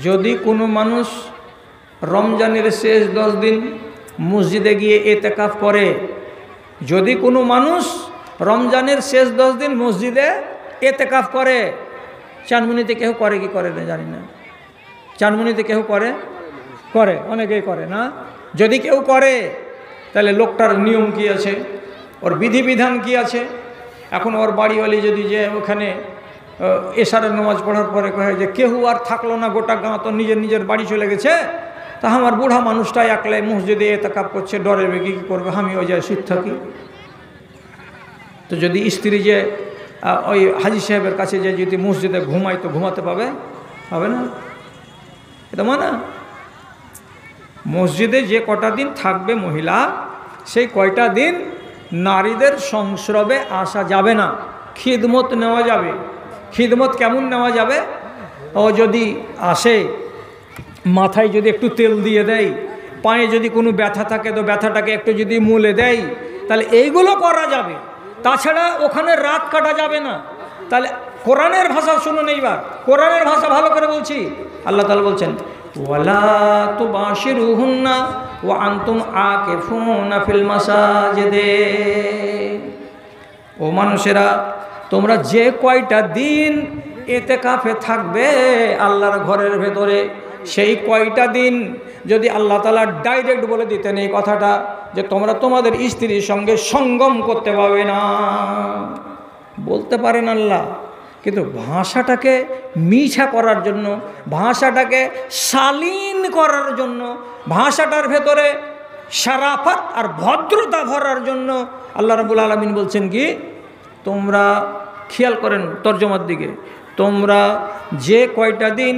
যদি কোনো মানুষ রমজানের শেষ 10 দিন মসজিদে গিয়ে এতেকাফ করে, যদি কোনো মানুষ রমজানের শেষ 10 দিন মসজিদে এতেকাফ করে, চানমুনিতে কেউ করে কি করে না জানি না, চানমুনিতে কেউ করে করে অনেকেই করে না। যদি কেউ করে তাহলে লোকটার নিয়ম কি আছে, ওর বিধিবিধান কি আছে। এখন ওর বাড়িওয়ালি যদি যে ওখানে এশারের নামাজ পড়ার পরে কহে যে কেউ আর থাকলো না, গোটা গাঁ তো নিজের নিজের বাড়ি চলে গেছে, তা আমার বুড়া মানুষটা একলাই মসজিদে এতেকাফ করছে, ডরে বেগে কী করবে, আমিও যাই শীত থাকি। তো যদি স্ত্রী যে ওই হাজি সাহেবের কাছে যে যদি মসজিদে ঘুমায় তো ঘুমাতে পাবে না, এটা মানে মসজিদে যে কটা দিন থাকবে মহিলা, সেই কয়টা দিন নারীদের সংস্রবে আসা যাবে না, খিদমত নেওয়া যাবে। খিদমত কেমন নেওয়া যাবে? ও যদি আসে মাথায় যদি একটু তেল দিয়ে দেয়, পায়ে যদি কোনো ব্যথা থাকে তো ব্যথাটাকে একটু যদি মুলে দেয়, তাহলে এইগুলো করা যাবে। তাছাড়া ওখানে রাত কাটা যাবে না। তাহলে কোরআনের ভাষা শুনুন, এইবার কোরআনের ভাষা ভালো করে বলছি। আল্লাহ তাআলা বলছেন ওয়ালা তুবাশিরুহুন্না ওয়া আনতুম আকিফুনা ফিল মাসাজিদে। ও মানুষেরা, তোমরা যে কয়টা দিন এতেকাফে থাকবে আল্লাহর ঘরের ভেতরে, সেই কয়টা দিন যদি আল্লাহ তাআলা ডাইরেক্ট বলে দিতেন এই কথাটা যে তোমরা তোমাদের স্ত্রীর সঙ্গে সঙ্গম করতে পারবে না, বলতে পারেন আল্লাহ, কিন্তু ভাষাটাকে মিঠা করার জন্য, ভাষাটাকে শালীন করার জন্য, ভাষাটার ভেতরে শারাফত আর ভদ্রতা ভরার জন্য আল্লাহ রাব্বুল আলামিন বলছেন কি, তোমরা খেয়াল করেন তর্জমার দিকে, তোমরা যে কয়টা দিন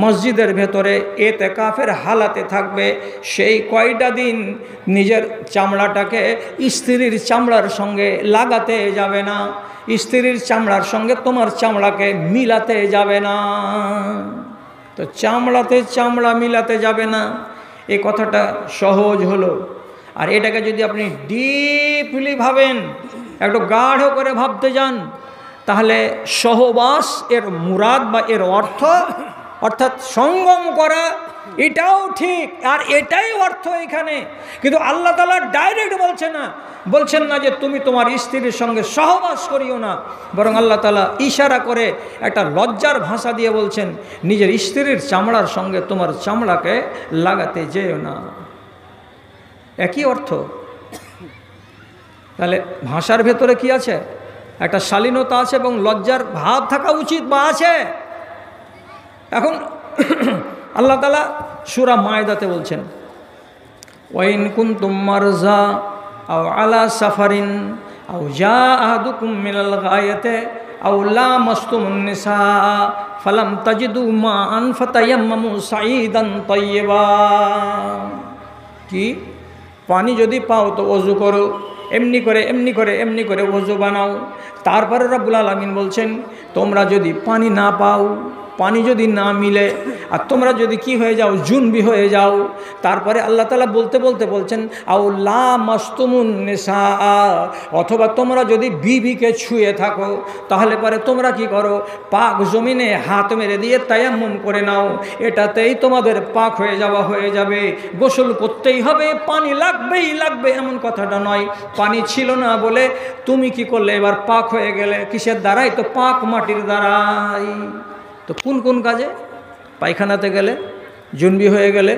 মসজিদের ভেতরে এতেকাফের হালাতে থাকবে, সেই কয়টা দিন নিজের চামড়াটাকে স্ত্রীর চামড়ার সঙ্গে লাগাতে যাবে না, স্ত্রীর চামড়ার সঙ্গে তোমার চামড়াকে মিলাতে যাবে না। তো চামড়াতে চামড়া মিলাতে যাবে না, এ কথাটা সহজ হলো। আর এটাকে যদি আপনি ডিপলি ভাবেন, একটু গাঢ় করে ভাবতে যান, তাহলে সহবাস এর মুরাদ বা এর অর্থ, অর্থাৎ সঙ্গম করা, এটাও ঠিক আর এটাই অর্থ এখানে। কিন্তু আল্লাহ তাআলা ডাইরেক্ট বলছেন না যে তুমি তোমার স্ত্রীর সঙ্গে সহবাস করিও না, বরং আল্লাহ তাআলা ইশারা করে একটা লজ্জার ভাষা দিয়ে বলছেন নিজের স্ত্রীর চামড়ার সঙ্গে তোমার চামড়াকে লাগাতে যেও না। একই অর্থ। তাহলে ভাষার ভেতরে কি আছে? একটা শালীনতা আছে এবং লজ্জার ভাব থাকা উচিত বা আছে। এখন আল্লাহ তাআলা সূরা মায়দাতে বলছেন ওয়াইন কুনতুম মারজা আও আলা সাফারিন আও জা আহাদুকুম মিনাল গায়াতি আও লামাসতুমুন নিসা ফালাম তাজিদু মাআন ফাতায়াম্মামু সাঈদান তাইয়্যিবা। কি পানি যদি পাও তো ওযু করো, এমনি করে ওযু বানাও। তারপরে রব্বুল আলামিন বলছেন তোমরা যদি পানি না পাও, পানি যদি না মিলে, আর তোমরা যদি কি হয়ে যাও, জুনবি হয়ে যাও, তারপরে আল্লাহ তাআলা বলতে বলছেন আও লামাসতুমুন নিসা, অথবা তোমরা যদি বিবিকে ছুঁয়ে থাকো, তাহলে পরে তোমরা কি করো, পাক জমিনে হাত মেরে দিয়ে তায়াম্মুম করে নাও, এটাতেই তোমাদের পাক হয়ে যাবে। গোসল করতেই হবে, পানি লাগবে এমন কথাটা নয়। পানি ছিল না বলে তুমি কি করলে, এবার পাক হয়ে গেলে, কিসের দ্বারাই? তো পাক মাটির দ্বারাই। তো কোন কাজে? পায়খানাতে গেলে, জুনবি হয়ে গেলে,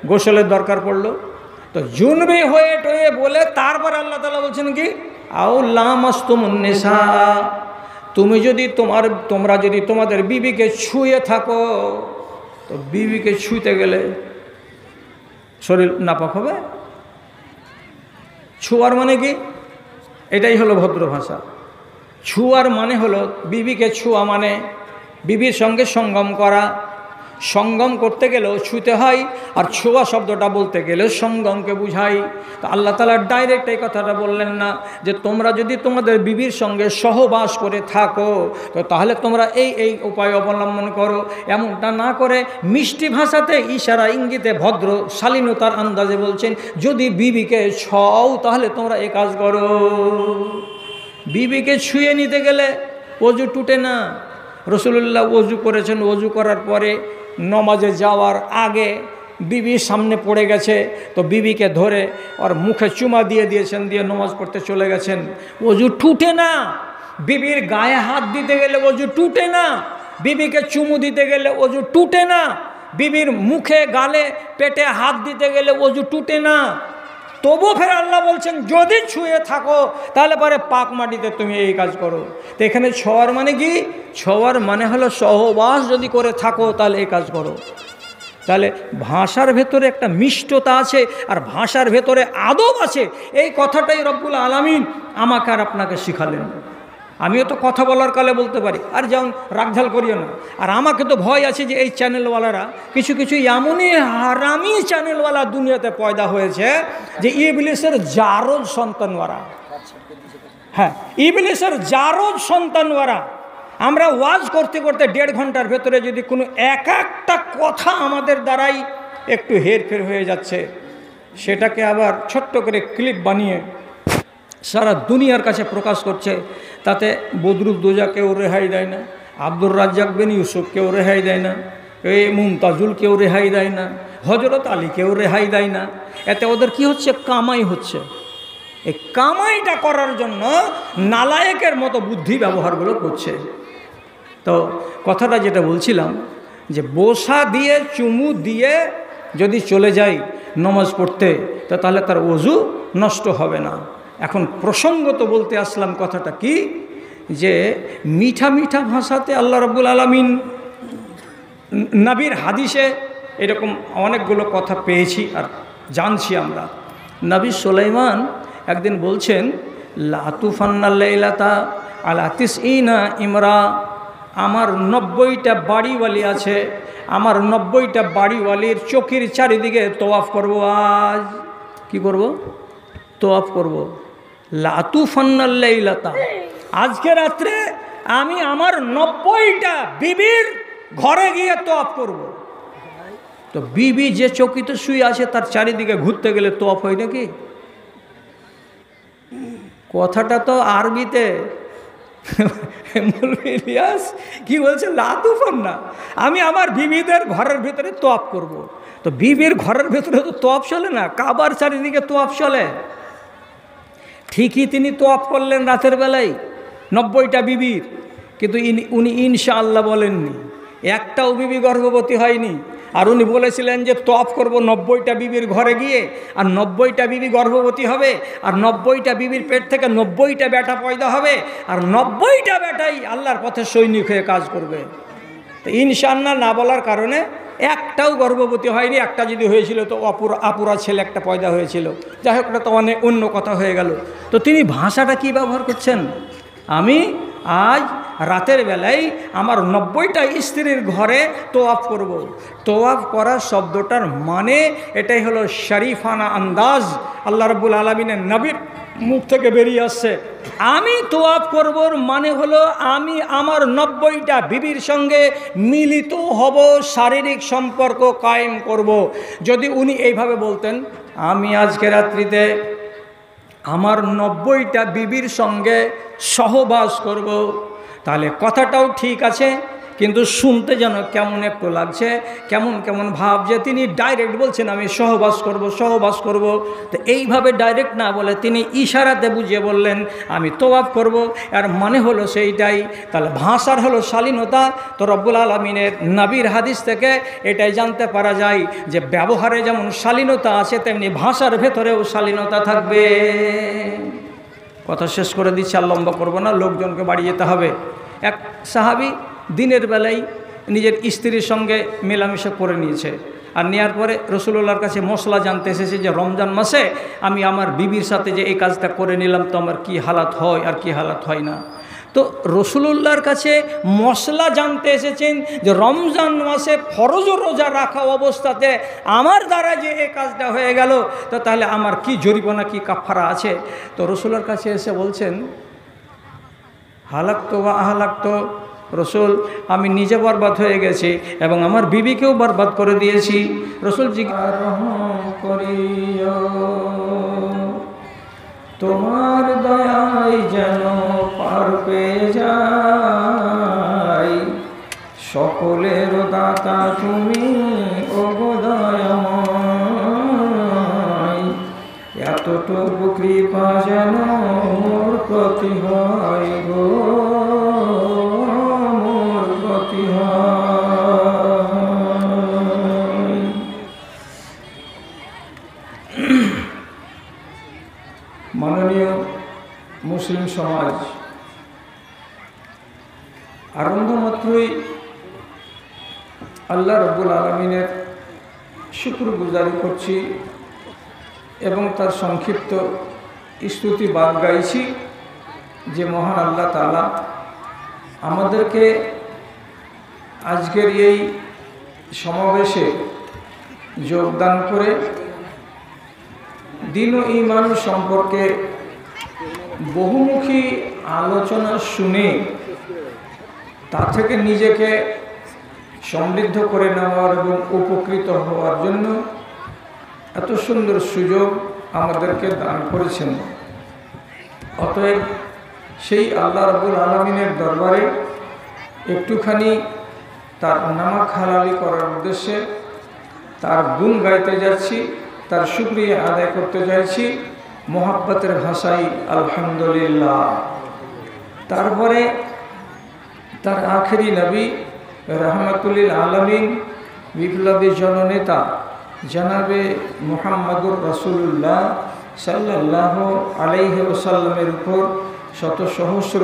গোসলের দরকার পড়লো, তো জুনবি হয়ে টয়ে বলে তারপর আল্লাহ তাআলা বলছেন কি আও লামাসতুমুন নিসা, তোমরা যদি তোমাদের বিবিকে ছুঁয়ে থাকো, তো বিবিকে ছুঁতে গেলে শরীর নাপাক হবে। ছুয়ার মানে কি? এটাই হলো ভদ্র ভাষা। ছুয়ার মানে হলো বিবিকে ছুয়া, মানে বিবির সঙ্গে সঙ্গম করা। সঙ্গম করতে গেলেও ছুঁতে হয়, আর ছোঁয়া শব্দটা বলতে গেলেও সঙ্গমকে বুঝাই। তো আল্লাহ তাআলা ডাইরেক্ট এই কথাটা বললেন না যে তোমরা যদি তোমাদের বিবির সঙ্গে সহবাস করে থাকো তো তাহলে তোমরা এই উপায় অবলম্বন করো, এমনটা না করে মিষ্টি ভাষাতে ইশারা ইঙ্গিতে ভদ্র শালীনতার আন্দাজে বলছেন যদি বিবিকে ছও তাহলে তোমরা এই কাজ করো। বিবিকে ছুঁয়ে নিতে গেলে ওযু টুটে না। রাসূলুল্লাহ ওযু করেছেন, ওযু করার পরে নমাজে যাওয়ার আগে বিবির সামনে পড়ে গেছে, তো বিবিকে ধরে ওর মুখে চুমা দিয়ে দিয়েছেন, দিয়ে নমাজ পড়তে চলে গেছেন। অজু টুটে না, বিবির গায়ে হাত দিতে গেলে অজু টুটে না, বিবিকে চুমু দিতে গেলে অজু টুটে না, বিবির মুখে গালে পেটে হাত দিতে গেলে অজু টুটে না। তবু ফের আল্লাহ বলছেন যদি ছুঁয়ে থাকো তাহলে পরে পাক মাটিতে তুমি এই কাজ করো। তো এখানে ছোঁয়ার মানে কি? ছোঁয়ার মানে হলো সহবাস যদি করে থাকো তাহলে এই কাজ করো। তাহলে ভাষার ভেতরে একটা মিষ্টতা আছে আর ভাষার ভেতরে আদব আছে, এই কথাটাই রব্বুল আলামিন আমাকে আর আপনাকে শিখালেন। আমিও তো কথা বলার কালে বলতে পারি, আর যেমন রাগঝাল করিও না। আর আমাকে তো ভয় আছে যে এই চ্যানেলওয়ালারা কিছু কিছু এমনই হারামি চ্যানেলওয়ালা দুনিয়াতে পয়দা হয়েছে যে ইবলিসের জারজ সন্তানওয়ারা। হ্যাঁ, ইবলিসের জারজ সন্তানওয়ারা। আমরা ওয়াজ করতে করতে 1.5 ঘন্টার ভেতরে যদি কোনো একটা কথা আমাদের দ্বারাই একটু হেরফের হয়ে যাচ্ছে, সেটাকে আবার ছোট্ট করে ক্লিপ বানিয়ে সারা দুনিয়ার কাছে প্রকাশ করছে, তাতে বদরুদ্দোজা কেউ রেহাই দেয় না, আব্দুর রাজ্জাক বিন ইউসুফ কেউ রেহাই দেয় না, এই মুমতাজুল কেউ রেহাই দেয় না, হজরত আলী কেউ রেহাই দেয় না। এতে ওদের কি হচ্ছে? কামাই হচ্ছে। এই কামাইটা করার জন্য নালায়েকের মতো বুদ্ধি ব্যবহারগুলো করছে। তো কথাটা যেটা বলছিলাম যে বসা দিয়ে চুমু দিয়ে যদি চলে যাই নমাজ পড়তে, তো তাহলে তার ওযু নষ্ট হবে না। এখন প্রসঙ্গত বলতে আসলাম কথাটা কি, যে মিঠা মিঠা ভাষাতে আল্লাহ রাব্বুল আলামিন নবীর হাদিসে এরকম অনেকগুলো কথা পেয়েছি আর জানছি আমরা। নবী সুলাইমান একদিন বলছেন, লা তুফান্নাল লাইলাতা আলা তিসঈনা ইমরা, আমার 90টা বাড়িওয়ালি আছে, আমার 90টা বাড়িওয়ালির চোখের চারিদিকে তোয়াফ করব। আজ কি করব? তোয়াফ করব। লা তুফান্নাল লাইলাতা, আজকে রাত্রে আমি আমার 90টা বিবির ঘরে গিয়ে তোয়াফ করব। তো বিবি যে চৌকিতে শুয়ে আছে তার চারিদিকে ঘুরতে গেলে তোয়াফ হয় নাকি? কথাটা তো আরবিতে। মৌলভী ইলিয়াস কি বলছে? লা তুফান্না, আমি আমার বিবিদের ঘরের ভিতরে তোয়াফ করব। তো বিবির ঘরের ভিতরে তো তোয়াফ চলে না, কাবার চারিদিকে তোয়াফ চলে। ঠিকই তিনি তোয়াফ করলেন রাতের বেলায় 90টা বিবির, কিন্তু উনি ইনশাআল্লাহ বলেননি, একটাও বিবি গর্ভবতী হয়নি। আর উনি বলেছিলেন যে তোয়াফ করব 90টা বিবির ঘরে গিয়ে, আর 90টা বিবি গর্ভবতী হবে, আর 90টা বিবির পেট থেকে 90টা বেটা পয়দা হবে, আর 90টা বেটাই আল্লাহর পথে সৈনিক হয়ে কাজ করবে। তো ইনশাআল্লাহ না বলার কারণে একটাও গর্ভবতী হয়নি। একটা যদি হয়েছিল তো আপুরা ছেলে একটা পয়দা হয়েছিল। যাই হোক, এটা তো অনেক অন্য কথা হয়ে গেল। তো তিনি ভাষাটা কি ব্যবহার করছেন? আমি আজ রাতের বেলায় আমার 90টা স্ত্রীর ঘরে তোয়াফ করব। তোয়াফ করা শব্দটার মানে এটাই হলো শরীফানা আন্দাজ, আল্লাহ রাব্বুল আলামিনের নবীর মুখ থেকে বেরিয়ে আসছে। আমি তোয়াফ করবর মানে হলো আমি আমার 90টা বিবির সঙ্গে মিলিত হব, শারীরিক সম্পর্ক কায়েম করব। যদি উনি এইভাবে বলতেন, আমি আজকে রাত্রিতে আমার 90টা বিবির সঙ্গে সহবাস করব, তাহলে কথাটাও ঠিক আছে, কিন্তু শুনতে যেন কেমন একটু লাগছে, কেমন কেমন ভাব, যে তিনি ডাইরেক্ট বলছেন আমি সহবাস করব সহবাস করব। তো এইভাবে ডাইরেক্ট না বলে তিনি ইশারাতে বুঝিয়ে বললেন আমি তোয়াফ করব, আর মানে হলো সেইটাই। তাহলে ভাষার হলো শালীনতা। তো রব্বুল আলামিনের নবীর হাদিস থেকে এটাই জানতে পারা যায় যে ব্যবহারে যেমন শালীনতা আছে তেমনি ভাষার ভেতরেও শালীনতা থাকবে। কথা শেষ করে দিচ্ছি, আর লম্বা করবো না, লোকজনকে বাড়ি যেতে হবে। এক সাহাবী দিনের বেলায় নিজের স্ত্রীর সঙ্গে মেলামেশা করে নিয়েছে, আর নেওয়ার পরে রসুলুল্লাহর কাছে মশলা জানতে এসেছে যে রমজান মাসে আমি আমার বিবির সাথে যে এই কাজটা করে নিলাম তো আমার কী হালাত হয় আর কি হালাত হয় না। তো রসুলুল্লাহর কাছে মশলা জানতে এসেছেন যে রমজান মাসে ফরজ রোজা রাখা অবস্থাতে আমার দ্বারা যে এই কাজটা হয়ে গেল, তো তাহলে আমার কি জরিমানা কি কাফারা আছে। তো রসুলের কাছে এসে বলছেন হালাক্ত বা আহালাক্ত, রসুল আমি নিজে বরবাদ হয়ে গেছি এবং আমার বিবিকেও বরবাদ করে দিয়েছি। রসুল করিও তোমার দয়ায় যেন পার পেয়ে যাই, সকলের দাতা তুমি ওগো দয়াময়, এতটুকু কৃপা যেন মোর প্রতি হয় গো, মোর প্রতি হয়। মাননীয় মুসলিম সমাজ, আরম্ভ মাত্রই আল্লাহ রব্বুল আলমিনের শুকরগুজারি করছি এবং তার সংক্ষিপ্ত স্তুতি বাদ গাইছি যে মহান আল্লাহ তাআলা আমাদেরকে আজকের এই সমাবেশে যোগদান করে দ্বীন ও ঈমান সম্পর্কে বহুমুখী আলোচনা শুনে তা থেকে নিজেকে সমৃদ্ধ করে নেওয়ার এবং উপকৃত হওয়ার জন্য এত সুন্দর সুযোগ আমাদেরকে দান করেছেন। অতএব সেই আল্লাহ রাব্বুল আলামিনের দরবারে একটুখানি তার নামাক হালালি করার উদ্দেশ্যে তার গুণ গাইতে যাচ্ছি, তার শুকরিয়া আদায় করতে চাইছি মোহাব্বতের ভাষায় আলহামদুলিল্লাহ। তারপরে তার আখেরি নবী রহমাতুল্লিল আলামিন বিপ্লবী জননেতা জনাবে মুহাম্মদুর রাসূলুল্লাহ সাল্লাল্লাহু আলাইহি ওয়াসাল্লামের উপর শত সহস্র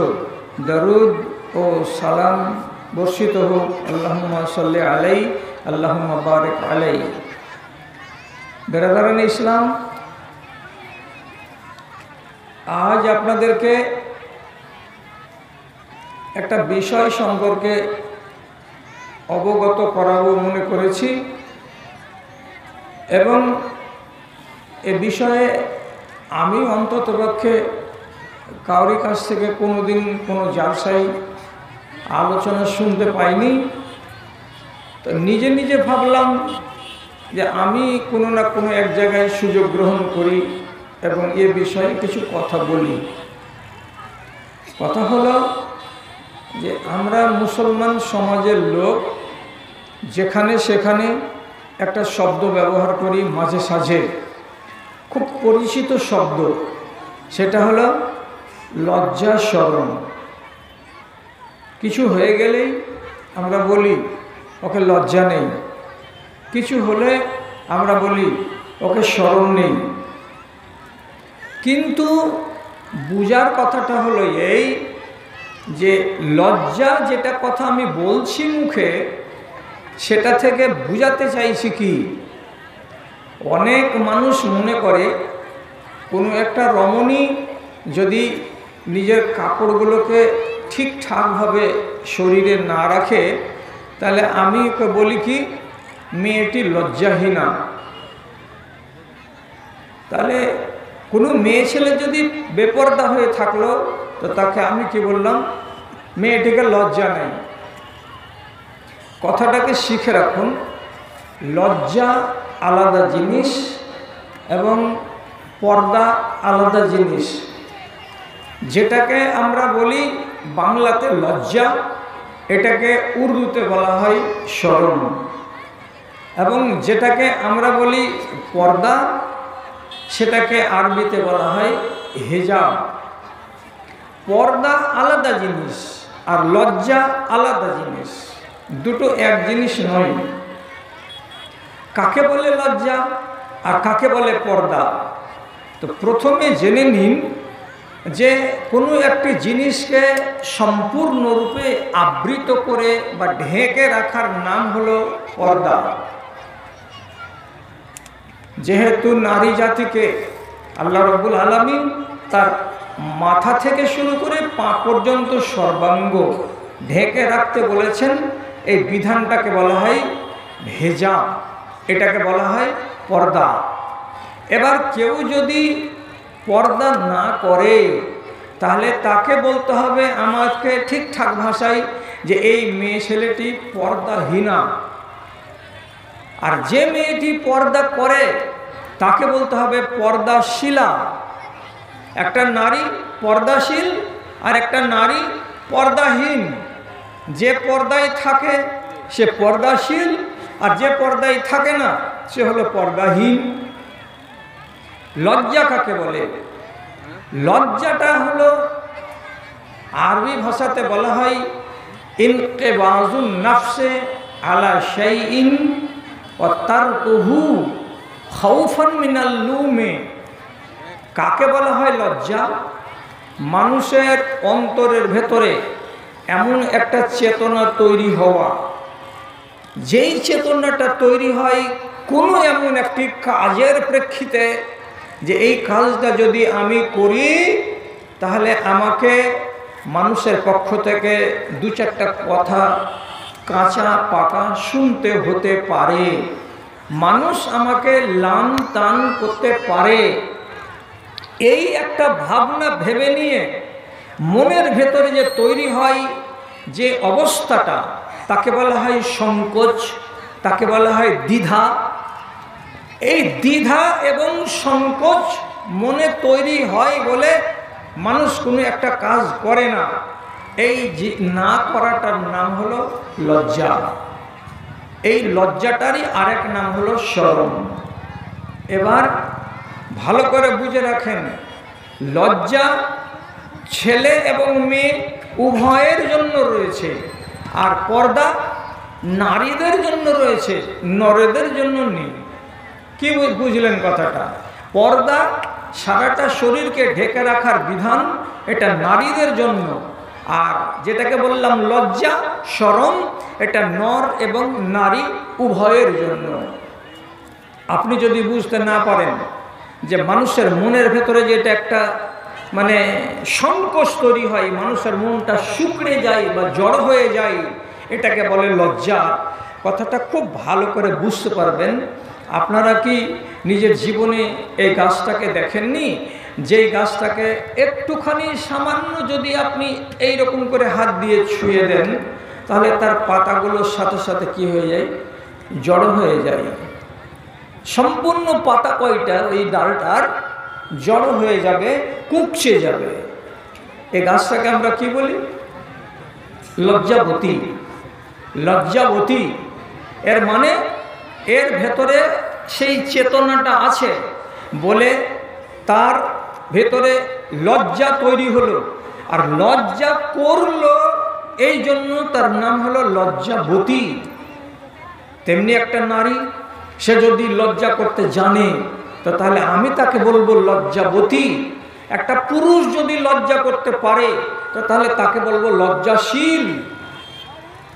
দরুদ ও সালাম বর্ষিত হোক। আল্লাহুম্মা সাল্লি আলাইহি আল্লাহুম্মা বারিক আলাইহি। বেরাদারান ইসলাম, আজ আপনাদেরকে একটা বিষয় সম্পর্কে অবগত করাবো মনে করেছি এবং এ বিষয়ে আমি অন্ততপক্ষে কারোর কাছ থেকে কোনোদিন কোনো জালসাই আলোচনা শুনতে পাইনি। তো নিজে নিজে ভাবলাম যে আমি কোনো না কোনো এক জায়গায় সুযোগ গ্রহণ করি এবং এ বিষয়ে কিছু কথা বলি। কথা হলো যে আমরা মুসলমান সমাজের লোক যেখানে সেখানে একটা শব্দ ব্যবহার করি মাঝে সাঝে, খুব পরিচিত শব্দ, সেটা হলো লজ্জা শরম। কিছু হয়ে গেলেই আমরা বলি ওকে লজ্জা নেই, কিছু হলে আমরা বলি ওকে শরম নেই। কিন্তু বুঝার কথাটা হলো এই যে লজ্জা যেটা কথা আমি বলছি মুখে, সেটা থেকে বুঝাতে চাইছি কি, অনেক মানুষ মনে করে কোনো একটা রমণী যদি নিজের কাপড়গুলোকে ঠিকঠাকভাবে শরীরে না রাখে তাহলে আমি ওকে বলি কি মেয়েটি লজ্জাহীনা। তাহলে কোনো মেয়ে ছেলে যদি বেপরদা হয়ে থাকলো তো তাকে আমি কি বললাম, মেয়েটিকে লজ্জা নেই। কথাটাকে শিখে রাখুন, লজ্জা আলাদা জিনিস এবং পর্দা আলাদা জিনিস। যেটাকে আমরা বলি বাংলাতে লজ্জা, এটাকে উর্দুতে বলা হয় শরম, এবং যেটাকে আমরা বলি পর্দা সেটাকে আরবিতে বলা হয় হিজাব। পর্দা আলাদা জিনিস আর লজ্জা আলাদা জিনিস, দুটো এক জিনিস নয়। কাকে বলে লজ্জা আর কাকে বলে পর্দা? তো প্রথমে জেনে নিন যে কোনো একটি জিনিসকে সম্পূর্ণরূপে আবৃত করে বা ঢেকে রাখার নাম হলো পর্দা। যেহেতু নারী জাতিকে আল্লাহ রাব্বুল আলামিন তার মাথা থেকে শুরু করে পা পর্যন্ত সর্বাঙ্গ ঢেকে রাখতে বলেছেন, এই বিধানটাকে বলা হয় হিজাব, এটাকে বলা হয় পর্দা। এবার কেউ যদি পর্দা না করে তাহলে তাকে বলতে হবে আমাকে ঠিকঠাক ভাষায় যে এই মেয়ে ছেলেটি পর্দাহীনা। আর যে মেয়েটি পর্দা করে তাকে বলতে হবে পর্দাশীলা। একটা নারী পর্দাশীল আর একটা নারী পর্দাহীন। যে পর্দায় থাকে সে পর্দাশীল, আর যে পর্দায় থাকে না সে হলো পর্দাহীন। লজ্জা কাকে বলে? লজ্জাটা হলো আরবি ভাষাতে বলা হয় ইনকিবাজুন নাফসে আলা শাইইন ওয়া তারকুহু খাউফান মিনাল লুমে। কাকে বলা হয় লজ্জা? মানুষের অন্তরের ভেতরে এমন একটা চেতনা তৈরি হওয়া, যেই চেতনাটা তৈরি হয় কোনো এমন একটি কাজের প্রেক্ষিতে যে এই কাজটা যদি আমি করি তাহলে আমাকে মানুষের পক্ষ থেকে দু চারটা কথা কাঁচা পাকা শুনতে হতে পারে, মানুষ আমাকে লান টান করতে পারে। এই একটা ভাবনা ভেবে নিয়ে মনের ভেতরে যে তৈরি হয় যে অবস্থাটা, তাকে বলা হয় সংকোচ, তাকে বলা হয় দ্বিধা। এই দ্বিধা এবং সংকোচ মনে তৈরি হয় বলে মানুষ কোনো একটা কাজ করে না। এই না করাটার নাম হলো লজ্জা। এই লজ্জাটারই আরেক নাম হলো শরম। এবার ভালো করে বুঝে রাখেন, লজ্জা ছেলে এবং মেয়ে উভয়ের জন্য রয়েছে, আর পর্দা নারীদের জন্য রয়েছে, নরেদের জন্য নেই। কি বুঝলেন কথাটা? পর্দা সারাটা শরীরকে ঢেকে রাখার বিধান, এটা নারীদের জন্য। আর যেটাকে বললাম লজ্জা শরম, এটা নর এবং নারী উভয়ের জন্য। আপনি যদি বুঝতে না পারেন যে মানুষের মনের ভেতরে যেটা একটা মানে সংকোচ তৈরি হয়, মানুষের মনটা শুকড়ে যায় বা জড় হয়ে যায়, এটাকে বলে লজ্জা। কথাটা খুব ভালো করে বুঝতে পারবেন। আপনারা কি নিজের জীবনে এই গাছটাকে দেখেননি? যেই গাছটাকে একটুখানি সামান্য যদি আপনি এই রকম করে হাত দিয়ে ছুঁয়ে দেন, তাহলে তার পাতাগুলোর সাথে সাথে কি হয়ে যায়? জড়ো হয়ে যায়। সম্পূর্ণ পাতা কয়টা ওই ডালটার জড়ো হয়ে যাবে, কুঁকছে যাবে। এই গাছটাকে আমরা কি বলি? লজ্জাবতী। লজ্জাবতী এর মানে এর ভেতরে সেই চেতনাটা আছে বলে তার ভেতরে লজ্জা তৈরি হলো, আর লজ্জা করলো এই জন্য তার নাম হলো লজ্জাবতী। তেমনি একটা নারী, সে যদি লজ্জা করতে জানে তো তাহলে আমি তাকে বলবো লজ্জাবতী। একটা পুরুষ যদি লজ্জা করতে পারে তো তাহলে তাকে বলবো লজ্জাশীল।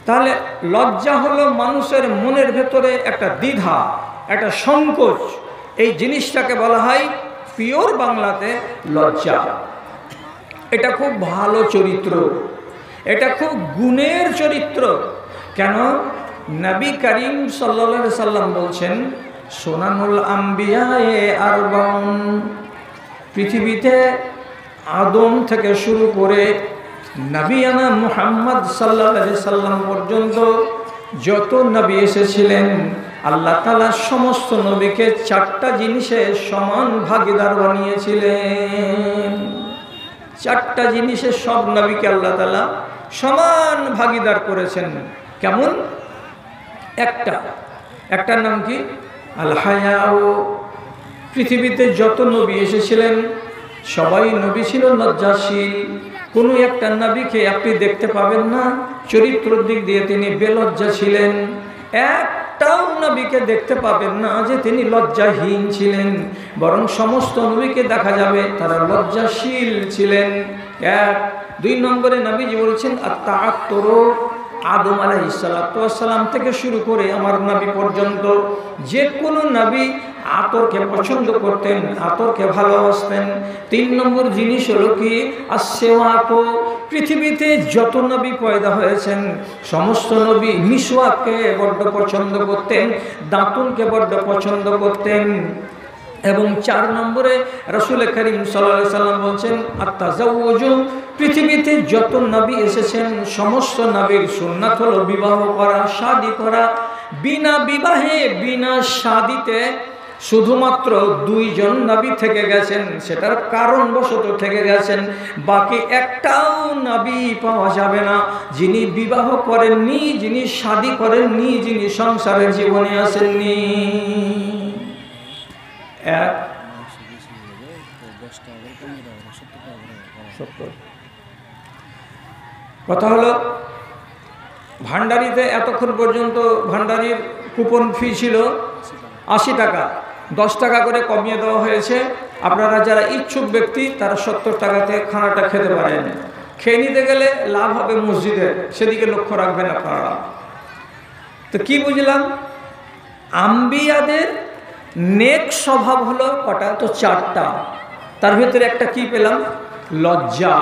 তাহলে লজ্জা হলো মানুষের মনের ভেতরে একটা দ্বিধা, একটা সংকোচ। এই জিনিসটাকে বলা হয় পিওর বাংলাতে লজ্জা। এটা খুব ভালো চরিত্র, এটা খুব গুণের চরিত্র। কেন? নবী করিম সাল্লাল্লাহু আলাইহি সাল্লাম বলছেন, সুনানুল আম্বিয়ায়ে আরবাউন। পৃথিবীতে আদম থেকে শুরু করে নবিয়ানা মুহাম্মদ সাল্লাল্লাহু আলাইহি সাল্লাম পর্যন্ত যত নবী এসেছিলেন, আল্লাহ তাআলা সমস্ত নবীকে চারটা জিনিসে সমান ভাগীদার বানিয়েছিলেন। চারটা জিনিসে সব নবীকে আল্লাহ তাআলা সমান ভাগীদার করেছেন। কেমন? একটা নাম কি? আল হায়াউ। পৃথিবীতে যত নবী এসেছিলেন সবাই নবী ছিল লজ্জাশীল। কোনো একটা নবীকে আপনি দেখতে পাবেন না চরিত্রের দিক দিয়ে তিনি বেলজ্জা ছিলেন। একটাও নবীকে দেখতে পাবেন না যে তিনি লজ্জাহীন ছিলেন, বরং সমস্ত নবীকে দেখা যাবে তারা লজ্জাশীল ছিলেন। এক। দুই নম্বরে নবীজি বলছেন আত-তাআত্তুরু। আদম আলাইহিস সালাম থেকে শুরু করে আমার নবী পর্যন্ত যে কোনো নবী আতরকে পছন্দ করতেন, আতরকে ভালোবাসতেন। তিন নম্বর জিনিস হলো কি? আসওয়াক। পৃথিবীতে যত নবী পয়দা হয়েছেন সমস্ত নবী মিসওয়াককে বড্ড পছন্দ করতেন, দাঁতুনকে বড্ড পছন্দ করতেন। এবং চার নম্বরে রাসূল করিম সাল্লাল্লাহু আলাইহি সাল্লাম বলছেন আত-তাযাওউজু। পৃথিবীতে যত নবী এসেছেন সমস্ত নবীর সুন্নাত হলো বিবাহ করা, শাদী করা। বিনা বিবাহে, বিনা শাদীতে শুধুমাত্র 2 জন নবী থেকে গেছেন, সেটার কারণবশত থেকে গেছেন। বাকি একটাও নবী পাওয়া যাবে না যিনি বিবাহ করেননি, যিনি শাদী করেননি, যিনি সংসারের জীবনে আসেননি। এক কথা হলো, ভান্ডারিতে এতক্ষণ পর্যন্ত ভান্ডারির কুপন ফি ছিল 80 টাকা, 10 টাকা করে কমিয়ে দেওয়া হয়েছে। আপনারা যারা ইচ্ছুক ব্যক্তি তারা 70 টাকাতে খানাটা খেতে পারেন। খেয়ে নিতে গেলে লাভ হবে মসজিদের, সেদিকে লক্ষ্য রাখবেন আপনারা। তো কি বুঝলাম? আম্বিয়াদের নেক স্বভাব হলো কটা? তো 4টা। তার ভিতরে একটা কি পেলাম? লজ্জা।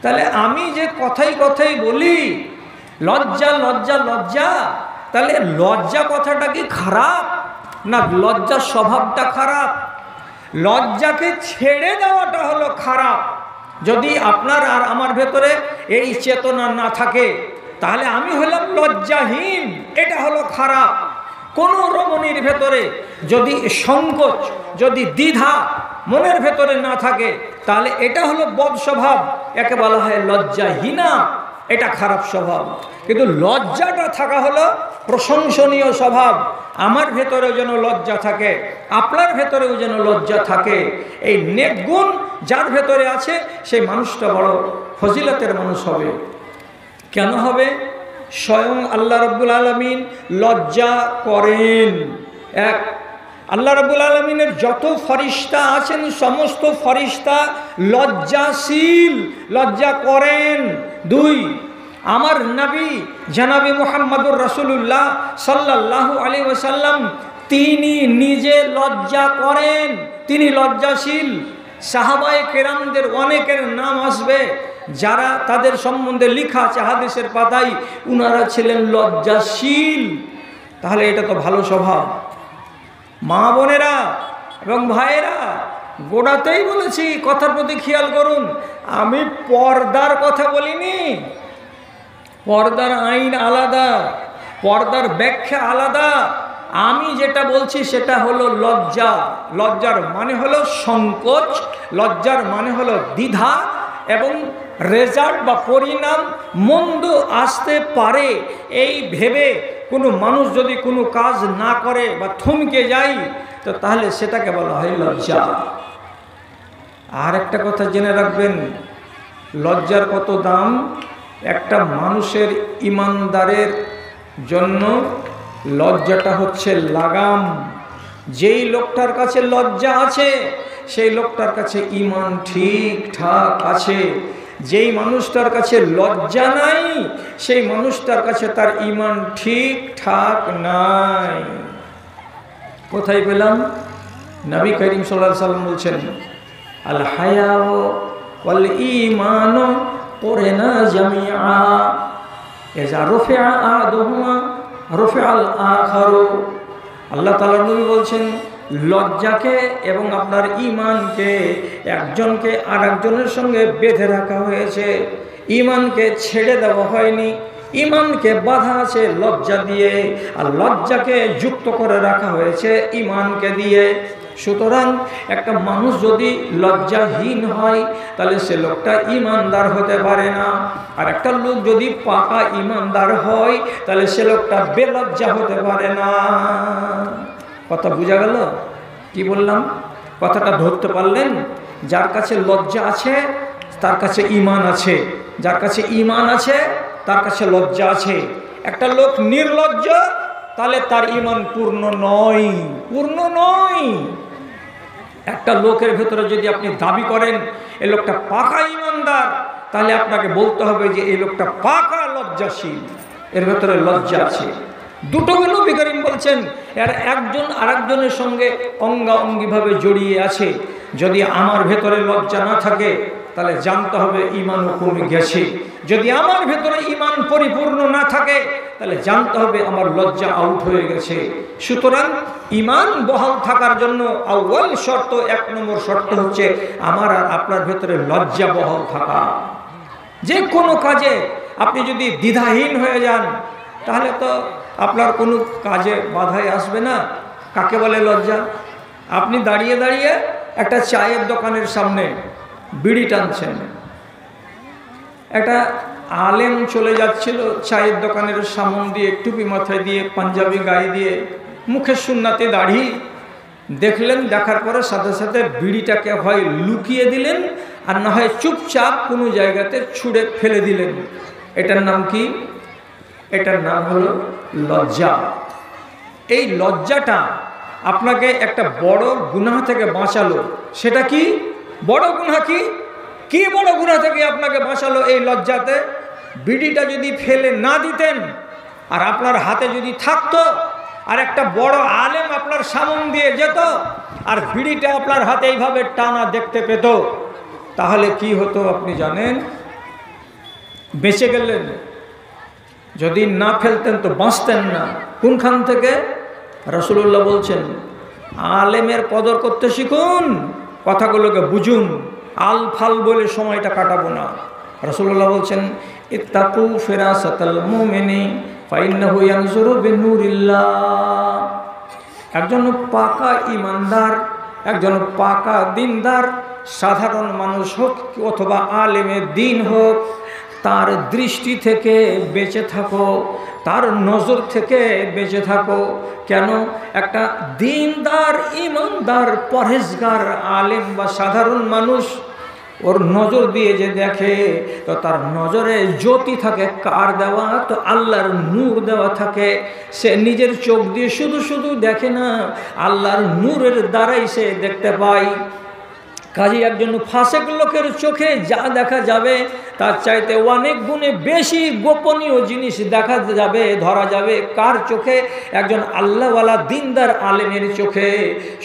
তাহলে আমি যে কথাই বলি লজ্জা লজ্জা লজ্জা, তাহলে লজ্জা কথাটা কি খারাপ না লজ্জার স্বভাবটা খারাপ? লজ্জাকে ছেড়ে দেওয়াটা হলো খারাপ। যদি আপনার আর আমার ভেতরে এই চেতনা না থাকে তাহলে আমি হলাম লজ্জাহীন, এটা হলো খারাপ। কোনো রমণীর ভেতরে যদি সংকোচ, যদি দ্বিধা মনের ভেতরে না থাকে তাহলে এটা হলো বদ স্বভাব, একে বলা হয় লজ্জাহীনা, এটা খারাপ স্বভাব। কিন্তু লজ্জাটা থাকা হলো প্রশংসনীয় স্বভাব। আমার ভেতরেও যেন লজ্জা থাকে, আপনার ভেতরেও যেন লজ্জা থাকে। এই নেক গুণ যার ভেতরে আছে সেই মানুষটা বড় ফজিলতের মানুষ হবে। কেন হবে? স্বয়ং আল্লাহ রাব্বুল আলামিন লজ্জা করেন। এক, আল্লাহ রাব্বুল আলামিনের যত ফরিস্তা আছেন সমস্ত ফরিস্তা লজ্জাশীল, লজ্জা করেন। 2, আমার নবী জনাবে মুহাম্মদুর রাসূলুল্লাহ সাল্লাল্লাহু আলাইহি ওয়াসাল্লাম তিনি নিজে লজ্জা করেন, তিনি লজ্জাশীল। সাহাবায়ে কেরামদের অনেকের নাম আসবে যারা তাদের সম্বন্ধে লেখা আছে হাদিসের পাতায়, উনারা ছিলেন লজ্জাশীল। তাহলে এটা তো ভালো স্বভাব। মা বোনেরা এবং ভাইয়েরা, গোড়াতেই বলেছি, কথার প্রতি খেয়াল করুন, আমি পর্দার কথা বলিনি। পর্দার আইন আলাদা, পর্দার ব্যাখ্যা আলাদা। আমি যেটা বলছি সেটা হলো লজ্জা। লজ্জার মানে হলো সংকোচ, লজ্জার মানে হলো দ্বিধা, এবং রেজাল্ট বা পরিণাম মন্দ আসতে পারে এই ভেবে কোনো মানুষ যদি কোনো কাজ না করে বা থমকে যায় তো তাহলে সেটাকে বলা হয় লজ্জা। আর একটা কথা জেনে রাখবেন, লজ্জার কত দাম। একটা মানুষের ইমানদারের জন্য লজ্জাটা হচ্ছে লাগাম। যেই লোকটার কাছে লজ্জা আছে সেই লোকটার কাছে ঈমান ঠিকঠাক আছে। যেই মানুষটার কাছে লজ্জা নাই সেই মানুষটার কাছে তার ঈমান ঠিকঠাক নাই। কোথায় পেলাম? নবী করিম সাল্লাল্লাহু আলাইহি ওয়াসাল্লাম বলছেন, আল হায়াউ ওয়াল ঈমানু কুরনা জামিআ ইযা রুফিআ আহাদুহুমা রুফিআল আখারু। আল্লাহ তাআলা নবী বলছেন, লজ্জাকে এবং আপনার ঈমানকে একজনকে আরেকজনের সঙ্গে বেঁধে রাখা হয়েছে, ঈমানকে ছেড়ে দেওয়া হয়নি। ঈমানকে বাঁধা আছে লজ্জা দিয়ে, আর লজ্জাকে যুক্ত করে রাখা হয়েছে ঈমানকে দিয়ে। সুতরাং একটা মানুষ যদি লজ্জাহীন হয় তাহলে সে লোকটা ঈমানদার হতে পারে না। আর একটা লোক যদি পাকা ঈমানদার হয় তাহলে সে লোকটা বেলজ্জা হতে পারে না। কথা বোঝা গেল? কি বললাম? কথাটা ধরতে পারলেন? যার কাছে লজ্জা আছে তার কাছে ঈমান আছে, যার কাছে ঈমান আছে তার কাছে লজ্জা আছে। একটা লোক নির্লজ্জ তাহলে তার ঈমান পূর্ণ নয়, পূর্ণ নয়। একটা লোকের ভেতরে যদি আপনি দাবি করেন এই লোকটা পাকা ঈমানদার, তাহলে আপনাকে বলতে হবে যে এই লোকটা পাকা লজ্জাশীল, এর ভেতরে লজ্জা আছে। দুটোকে নবী করিম বলছেন, এর একজন আরেকজনের সঙ্গে অঙ্গাঅঙ্গিভাবে জড়িয়ে আছে। যদি আমার ভেতরে লজ্জা না থাকে তাহলে জানতে হবে ঈমানও কমে গেছে। যদি আমার ভেতরে ঈমান পরিপূর্ণ না থাকে তাহলে জানতে হবে আমার লজ্জা আউট হয়ে গেছে। সুতরাং ঈমান বহাল থাকার জন্য আউয়াল শর্ত, 1 নম্বর শর্ত হচ্ছে আমার আর আপনার ভেতরে লজ্জা বহাল থাকা। যে কোনো কাজে আপনি যদি দ্বিধাহীন হয়ে যান তাহলে তো আপনার কোনো কাজে বাধাই আসবে না। কাকে বলে লজ্জা? আপনি দাঁড়িয়ে দাঁড়িয়ে একটা চায়ের দোকানের সামনে বিড়ি টানছেন, একটা আলেম চলে যাচ্ছিল চায়ের দোকানের সামন দিয়ে, টুপি মাথায় দিয়ে, পাঞ্জাবি গায়ে দিয়ে, মুখে সুন্নাতে দাড়ি, দেখলেন, দেখার পরে সাথে সাথে বিড়িটাকে হয় লুকিয়ে দিলেন আর না হয় চুপচাপ কোনো জায়গাতে ছুঁড়ে ফেলে দিলেন। এটার নাম কি? এটার নাম হলো লজ্জা। এই লজ্জাটা আপনাকে একটা বড় গুনাহ থেকে বাঁচালো। সেটা কি বড় গুনাহ? কি বড় গুনাহ থেকে আপনাকে বাঁচালো এই লজ্জাতে? বিড়িটা যদি ফেলে না দিতেন আর আপনার হাতে যদি থাকতো, আর একটা বড় আলেম আপনার সামন দিয়ে যেত আর বিড়িটা আপনার হাতে এইভাবে টানা দেখতে পেত, তাহলে কি হতো আপনি জানেন? বেঁচে গেলেন। যদি না ফেলতেন তো বাঁচতেন না। কোনখান থেকে? রাসূলুল্লাহ বলছেন, আলেমের কদর করতে শিখুন, কথাগুলোকে বুঝুন, আল ফাল বলে সময়টা কাটাবো না। রাসূলুল্লাহ বলছেন, ইত্তাকু ফিরাসাতাল মুমিনি ফাইন্নাহু ইয়ানজুরু বিনুরিল্লাহ। একজন পাকা ইমানদার, একজন পাকা দিনদার, সাধারণ মানুষ হোক অথবা আলেমে দিন হোক, তার দৃষ্টি থেকে বেঁচে থাকো, তার নজর থেকে বেঁচে থাকো। কেন? একটা দিনদার, ইমানদার, পরহেজগার আলেম বা সাধারণ মানুষ ওর নজর দিয়ে যে দেখে, তো তার নজরে জ্যোতি থাকে। কার দেওয়া? তো আল্লাহর নূর দেওয়া থাকে। সে নিজের চোখ দিয়ে শুধু শুধু দেখে না, আল্লাহর নূরের দ্বারাই সে দেখতে পায়। কাজে একজন ফাসেক লোকের চোখে যা দেখা যাবে তার চাইতে অনেক গুণে বেশি গোপনীয় জিনিস দেখা যাবে, ধরা যাবে। কার চোখে? একজন আল্লাহওয়ালা দিনদার আলেমের চোখে।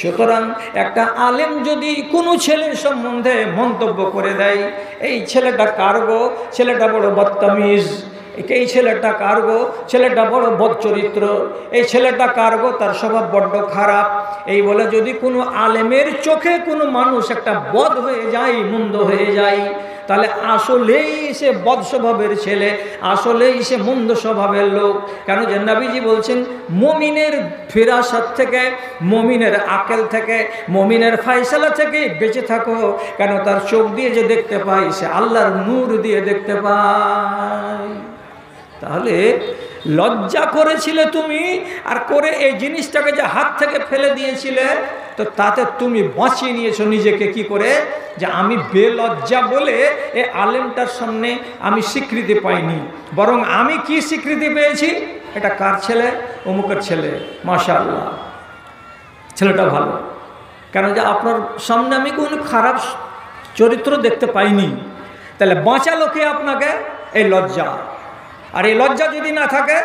সুতরাং একটা আলেম যদি কোনো ছেলের সম্বন্ধে মন্তব্য করে দেয়, এই ছেলেটা কার গো, ছেলেটা বড় বদতমিজ, এই ছেলেটা কার গো, ছেলেটা বড় বদচরিত্র, এই ছেলেটা কার গো, তার স্বভাব বড্ড খারাপ, এই বলে যদি কোনো আলেমের চোখে কোনো মানুষ একটা বদ হয়ে যায়, মন্দ হয়ে যায়, তাহলে আসলেই সে বদ স্বভাবের ছেলে, আসলেই সে মন্দ স্বভাবের লোক। কেন? যে নবীজি বলছেন, মুমিনের ফিরাসাত থেকে, মুমিনের আকেল থেকে, মুমিনের ফায়সালা থেকে বেঁচে থাকো। কেন? তার চোখ দিয়ে যে দেখতে পাই, সে আল্লাহর নূর দিয়ে দেখতে পায়। তাহলে লজ্জা করেছিলে তুমি, আর করে এই জিনিসটাকে যে হাত থেকে ফেলে দিয়েছিলে, তো তাতে তুমি বাঁচিয়ে নিয়েছো নিজেকে। কি করে? যে আমি বেলজ্জা বলে এই আলেমটার সামনে আমি স্বীকৃতি পাইনি, বরং আমি কি স্বীকৃতি পেয়েছি? এটা কার ছেলে? অমুকের ছেলে, মাশাআল্লাহ, ছেলেটা ভালো। কেন? যে আপনার সামনে আমি কোনো খারাপ চরিত্র দেখতে পাইনি। তাহলে বাঁচালো কে আপনাকে? এই লজ্জা। আর এই লজ্জা যদি না থাকে,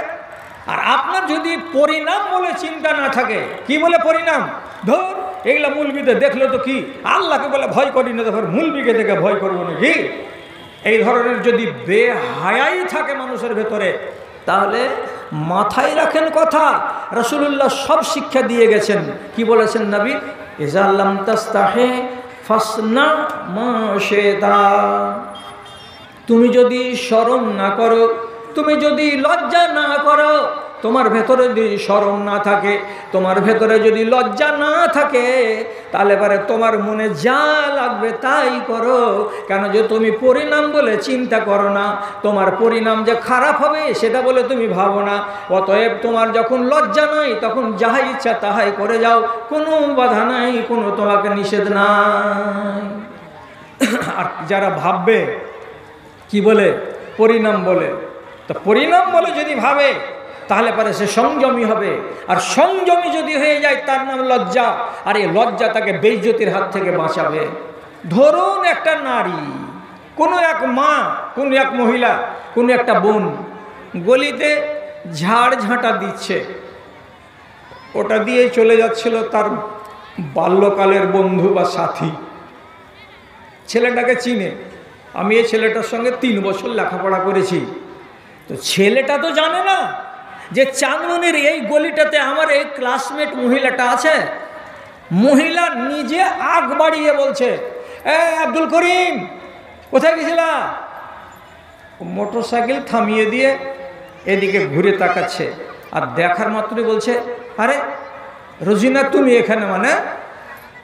আর আপনার যদি পরিণাম বলে চিন্তা না থাকে, কি বলে পরিণাম? ধর এগুলা মুলবিতে দেখলে তো কি, আল্লাহকে বলে ভয় করি না, তখন মুলবিকে দেখে ভয় করবো নাকি? এই ধরনের যদি বেহায়াই থাকে মানুষের ভেতরে, তাহলে মাথায় রাখেন কথা। রাসূলুল্লাহ সব শিক্ষা দিয়ে গেছেন। কি বলেছেন নবী? ইজা লাম তাস্তাহি ফাসনা মা শিতা। তুমি যদি শরম না করো, তুমি যদি লজ্জা না করো, তোমার ভেতরে যদি শরম না থাকে, তোমার ভেতরে যদি লজ্জা না থাকে, তাহলে পরে তোমার মনে যা লাগবে তাই করো। কেন? যে তুমি পরিণাম বলে চিন্তা করো না, তোমার পরিণাম যে খারাপ হবে সেটা বলে তুমি ভাবো না। অতএব তোমার যখন লজ্জা নাই, তখন যাহা ইচ্ছা তাহাই করে যাও, কোনো বাধা নাই, কোনো তোমাকে নিষেধ নাই। আর যারা ভাববে কি বলে? পরিণাম বলে। তো পরিণাম বলে যদি ভাবে, তাহলে পরে সে সংযমী হবে। আর সংযমী যদি হয়ে যায়, তার নাম লজ্জা। আর এই লজ্জা তাকে বেইজ্জতির হাত থেকে বাঁচাবে। ধরুন একটা নারী, কোনো এক মা, কোনো এক মহিলা, কোনো একটা বোন গলিতে ঝাড় ঝাঁটা দিচ্ছে, ওটা দিয়ে চলে যাচ্ছিল তার বাল্যকালের বন্ধু বা সাথী। ছেলেটাকে চিনে, আমি এই ছেলেটার সঙ্গে 3 বছর লেখাপড়া করেছি। তো ছেলেটা তো জানে না যে চাঁদমনির এই গলিটাতে আমার এই ক্লাসমেট মহিলাটা আছে। মহিলা নিজে আগ বাড়িয়ে বলছে, আব্দুল করিম কোথায় গেছিলা? মোটরসাইকেল থামিয়ে দিয়ে এদিকে ঘুরে তাকাচ্ছে, আর দেখার মাত্রই বলছে, আরে রোজিনা তুমি এখানে? মানে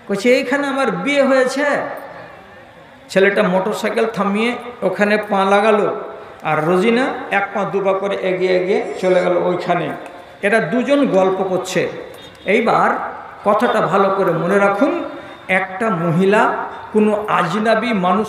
কইছে এইখানে আমার বিয়ে হয়েছে। ছেলেটা মোটর সাইকেল থামিয়ে ওখানে পা লাগালো, আর রোজিনা এক পা দু পা করে এগিয়ে এগিয়ে চলে গেল ওইখানে। এরা দুজন গল্প করছে। এইবার কথাটা ভালো করে মনে রাখুন, একটা মহিলা কোনো আজনাবি মানুষ